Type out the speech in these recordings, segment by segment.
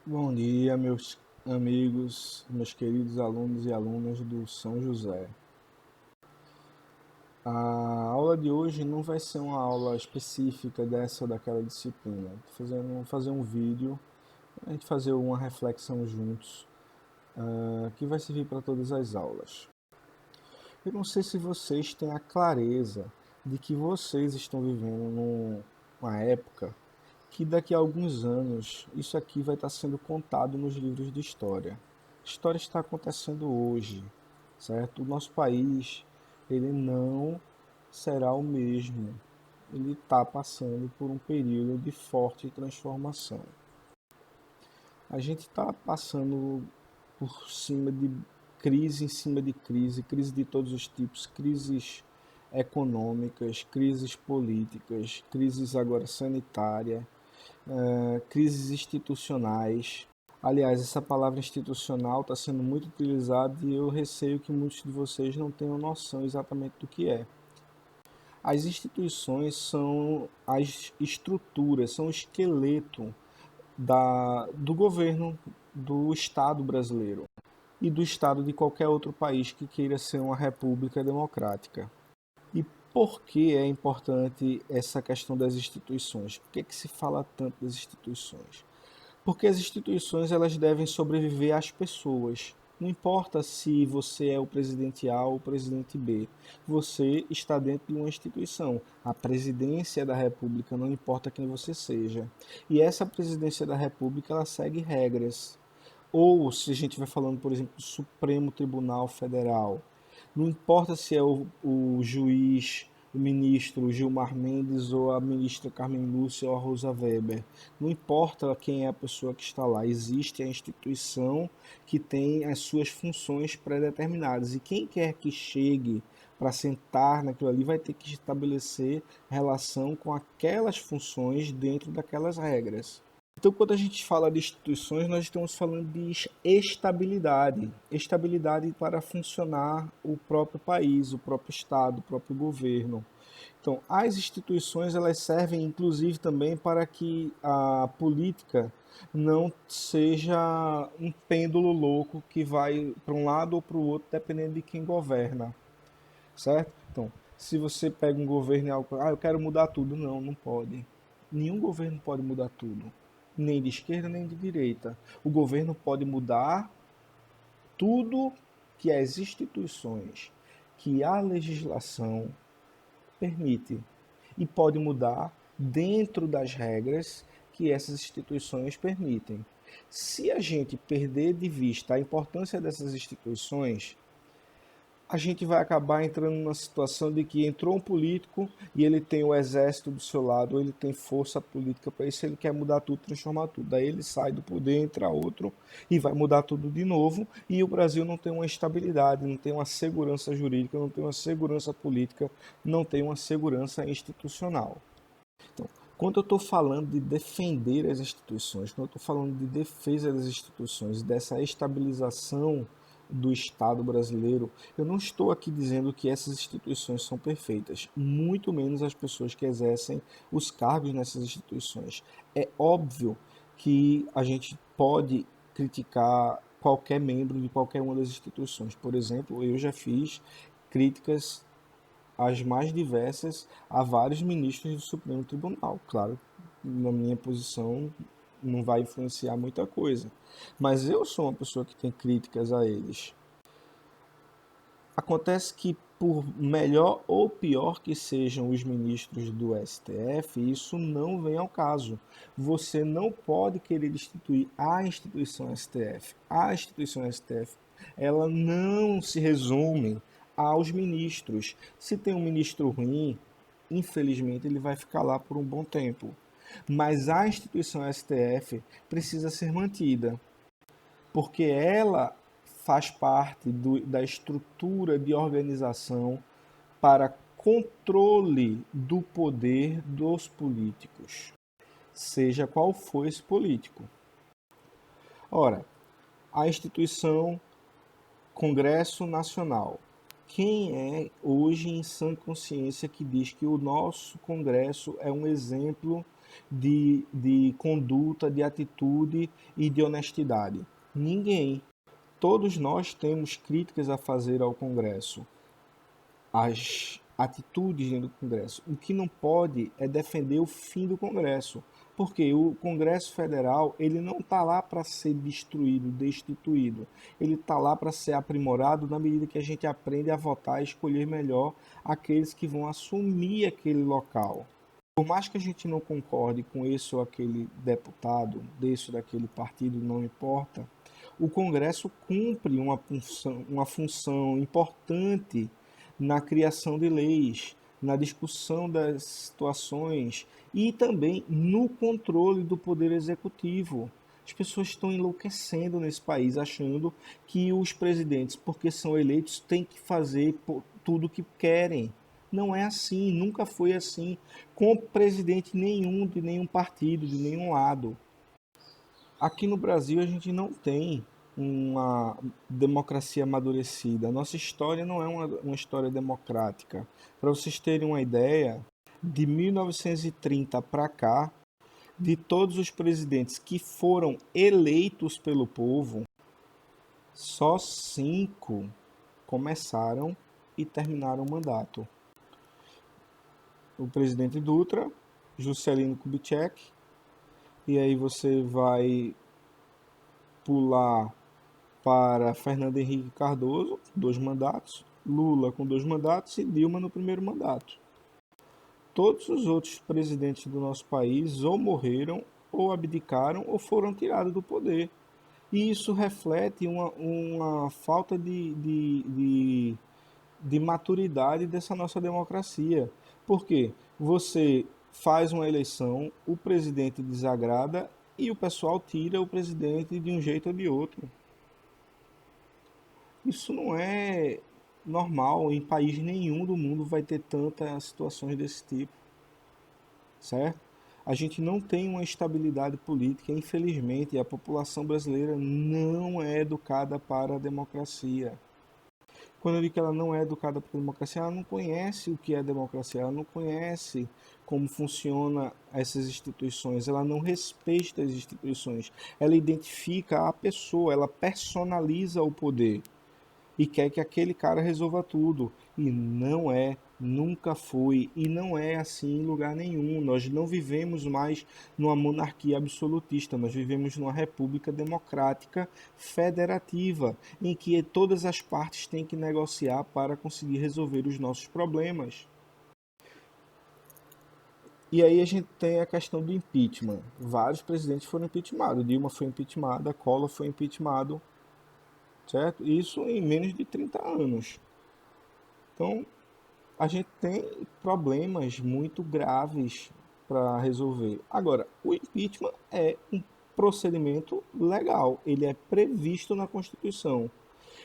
Bom dia, meus amigos, meus queridos alunos e alunas do São José. A aula de hoje não vai ser uma aula específica dessa ou daquela disciplina. Vou fazer um vídeo, a gente fazer uma reflexão juntos, que vai servir para todas as aulas. Eu não sei se vocês têm a clareza de que vocês estão vivendo numa época que daqui a alguns anos isso aqui vai estar sendo contado nos livros de história. A história está acontecendo hoje, certo? O nosso país, ele não será o mesmo. Ele está passando por um período de forte transformação. A gente está passando por cima de crise em cima de crise, crise de todos os tipos, crises econômicas, crises políticas, crises agora sanitárias, crises institucionais. Aliás, essa palavra institucional está sendo muito utilizada e eu receio que muitos de vocês não tenham noção exatamente do que é. As instituições são as estruturas, são o esqueleto do governo do Estado brasileiro e do Estado de qualquer outro país que queira ser uma república democrática. E por que é importante essa questão das instituições? Por que, que se fala tanto das instituições? Porque as instituições elas devem sobreviver às pessoas. Não importa se você é o presidente A ou o presidente B, você está dentro de uma instituição. A presidência da República não importa quem você seja. E essa presidência da República ela segue regras. Ou se a gente vai falando, por exemplo, do Supremo Tribunal Federal, não importa se é o juiz, o ministro Gilmar Mendes ou a ministra Carmen Lúcia ou a Rosa Weber. Não importa quem é a pessoa que está lá, existe a instituição que tem as suas funções pré-determinadas. E quem quer que chegue para sentar naquilo ali vai ter que estabelecer relação com aquelas funções dentro daquelas regras. Então, quando a gente fala de instituições, nós estamos falando de estabilidade, estabilidade para funcionar o próprio país, o próprio Estado, o próprio governo. Então, as instituições elas servem, inclusive, também para que a política não seja um pêndulo louco que vai para um lado ou para o outro, dependendo de quem governa, certo? Então, se você pega um governo e algo, eu quero mudar tudo, não, não pode. Nenhum governo pode mudar tudo, nem de esquerda nem de direita. O governo pode mudar tudo que as instituições, que a legislação permite e pode mudar dentro das regras que essas instituições permitem. Se a gente perder de vista a importância dessas instituições, a gente vai acabar entrando numa situação de que entrou um político e ele tem o exército do seu lado, ele tem força política para isso, ele quer mudar tudo, transformar tudo. Daí ele sai do poder, entra outro e vai mudar tudo de novo. E o Brasil não tem uma estabilidade, não tem uma segurança jurídica, não tem uma segurança política, não tem uma segurança institucional. Então, quando eu estou falando de defender as instituições, quando eu estou falando de defesa das instituições, dessa estabilização do Estado brasileiro, eu não estou aqui dizendo que essas instituições são perfeitas, muito menos as pessoas que exercem os cargos nessas instituições. É óbvio que a gente pode criticar qualquer membro de qualquer uma das instituições. Por exemplo, eu já fiz críticas as mais diversas a vários ministros do Supremo Tribunal. Claro, na minha posição não vai influenciar muita coisa, mas eu sou uma pessoa que tem críticas a eles. Acontece que, por melhor ou pior que sejam os ministros do STF, isso não vem ao caso. Você não pode querer instituir a instituição STF. A instituição STF, ela não se resume aos ministros. Se tem um ministro ruim, infelizmente ele vai ficar lá por um bom tempo. Mas a instituição STF precisa ser mantida porque ela faz parte da estrutura de organização para controle do poder dos políticos, seja qual for esse político. Ora, a instituição Congresso Nacional. Quem é hoje em sã consciência que diz que o nosso Congresso é um exemplo de conduta, de atitude e de honestidade? Ninguém. Todos nós temos críticas a fazer ao Congresso, as atitudes dentro do Congresso. O que não pode é defender o fim do Congresso, porque o Congresso Federal ele não está lá para ser destruído, destituído. Ele está lá para ser aprimorado na medida que a gente aprende a votar e escolher melhor aqueles que vão assumir aquele local. Por mais que a gente não concorde com esse ou aquele deputado, desse ou daquele partido, não importa, o Congresso cumpre uma função importante na criação de leis, na discussão das situações e também no controle do poder executivo. As pessoas estão enlouquecendo nesse país, achando que os presidentes, porque são eleitos, têm que fazer tudo o que querem. Não é assim, nunca foi assim, com presidente nenhum, de nenhum partido, de nenhum lado. Aqui no Brasil a gente não tem uma democracia amadurecida. Nossa história não é uma história democrática. Para vocês terem uma ideia, de 1930 para cá, de todos os presidentes que foram eleitos pelo povo, só 5 começaram e terminaram o mandato. O presidente Dutra, Juscelino Kubitschek, e aí você vai pular para Fernando Henrique Cardoso, 2 mandatos, Lula com 2 mandatos e Dilma no primeiro mandato. Todos os outros presidentes do nosso país ou morreram, ou abdicaram, ou foram tirados do poder. E isso reflete uma falta de maturidade dessa nossa democracia. Por quê? Você faz uma eleição, o presidente desagrada e o pessoal tira o presidente de um jeito ou de outro. Isso não é normal, em país nenhum do mundo vai ter tantas situações desse tipo, certo? A gente não tem uma estabilidade política, infelizmente, a população brasileira não é educada para a democracia. Quando eu digo que ela não é educada para a democracia, ela não conhece o que é democracia, ela não conhece como funciona essas instituições, ela não respeita as instituições, ela identifica a pessoa, ela personaliza o poder e quer que aquele cara resolva tudo. E não é, nunca foi e não é assim em lugar nenhum. Nós não vivemos mais numa monarquia absolutista, nós vivemos numa república democrática federativa, em que todas as partes têm que negociar para conseguir resolver os nossos problemas. E aí a gente tem a questão do impeachment. Vários presidentes foram impeachmentados. Dilma foi impeachmentada, Collor foi impeachmentado, certo? Isso em menos de 30 anos. Então, a gente tem problemas muito graves para resolver. Agora, o impeachment é um procedimento legal, ele é previsto na Constituição.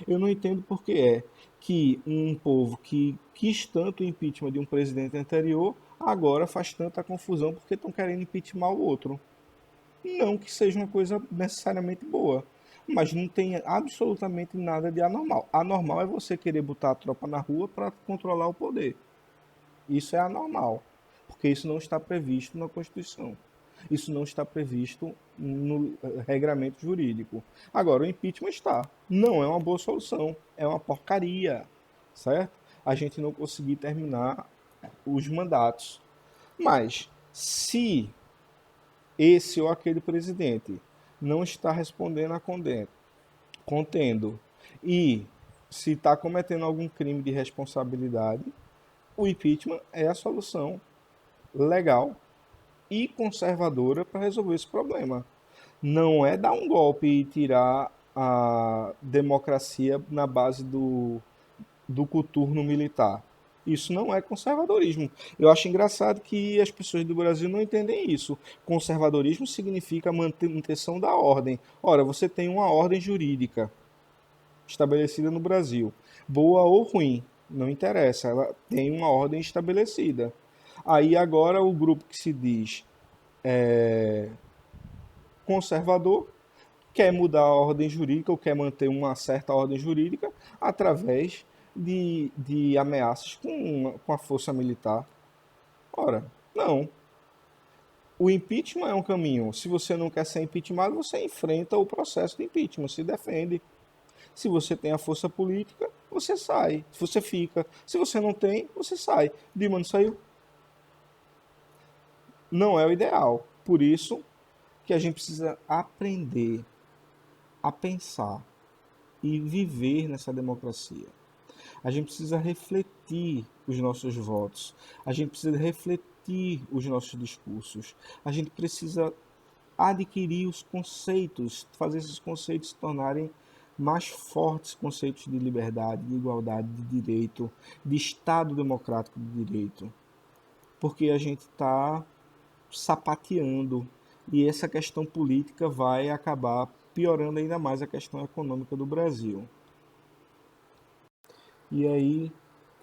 Eu não entendo por que é que um povo que quis tanto o impeachment de um presidente anterior agora faz tanta confusão porque estão querendo impeachment o outro. Não que seja uma coisa necessariamente boa, mas não tem absolutamente nada de anormal. Anormal é você querer botar a tropa na rua para controlar o poder. Isso é anormal, porque isso não está previsto na Constituição. Isso não está previsto no regramento jurídico. Agora, o impeachment está. Não é uma boa solução. É uma porcaria, certo? A gente não conseguir terminar os mandatos. Mas, se esse ou aquele presidente não está respondendo a contendo e se está cometendo algum crime de responsabilidade, o impeachment é a solução legal e conservadora para resolver esse problema. Não é dar um golpe e tirar a democracia na base do coturno militar. Isso não é conservadorismo. Eu acho engraçado que as pessoas do Brasil não entendem isso. Conservadorismo significa manutenção da ordem. Ora, você tem uma ordem jurídica estabelecida no Brasil, boa ou ruim, não interessa, ela tem uma ordem estabelecida. Aí agora o grupo que se diz conservador quer mudar a ordem jurídica ou quer manter uma certa ordem jurídica através de ameaças com a força militar. Ora, não. O impeachment é um caminho. Se você não quer ser impeachmentado, você enfrenta o processo de impeachment, se defende. Se você tem a força política, você sai. Se você fica. Se você não tem, você sai. Dilma não saiu? Não é o ideal. Por isso que a gente precisa aprender a pensar e viver nessa democracia. A gente precisa refletir os nossos votos. A gente precisa refletir os nossos discursos. A gente precisa adquirir os conceitos, fazer esses conceitos se tornarem mais fortes, conceitos de liberdade, de igualdade, de direito, de Estado democrático de direito. Porque a gente está sapateando e essa questão política vai acabar piorando ainda mais a questão econômica do Brasil. E aí,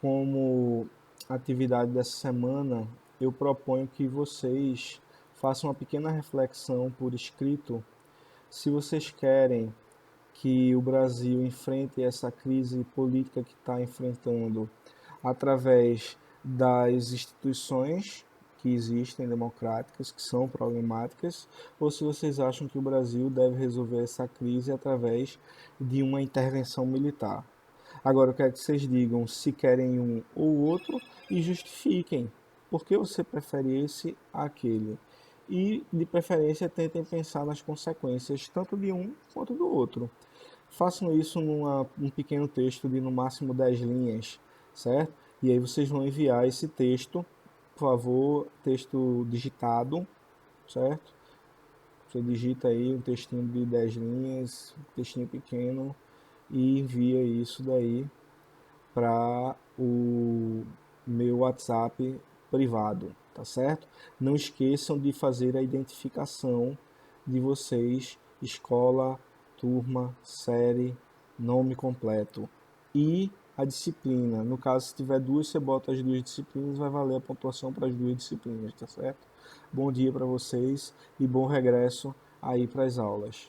como atividade dessa semana, eu proponho que vocês façam uma pequena reflexão por escrito se vocês querem que o Brasil enfrente essa crise política que está enfrentando através das instituições que existem democráticas, que são problemáticas, ou se vocês acham que o Brasil deve resolver essa crise através de uma intervenção militar. Agora eu quero que vocês digam se querem um ou outro e justifiquem por que você prefere esse àquele. E, de preferência, tentem pensar nas consequências tanto de um quanto do outro. Façam isso num pequeno texto de no máximo 10 linhas, certo? E aí vocês vão enviar esse texto, por favor, texto digitado, certo? Você digita aí um textinho de 10 linhas, um textinho pequeno, e envia isso daí para o meu WhatsApp privado, tá certo? Não esqueçam de fazer a identificação de vocês, escola, turma, série, nome completo e a disciplina. No caso, se tiver duas, você bota as duas disciplinas, vai valer a pontuação para as duas disciplinas, tá certo? Bom dia para vocês e bom regresso aí para as aulas.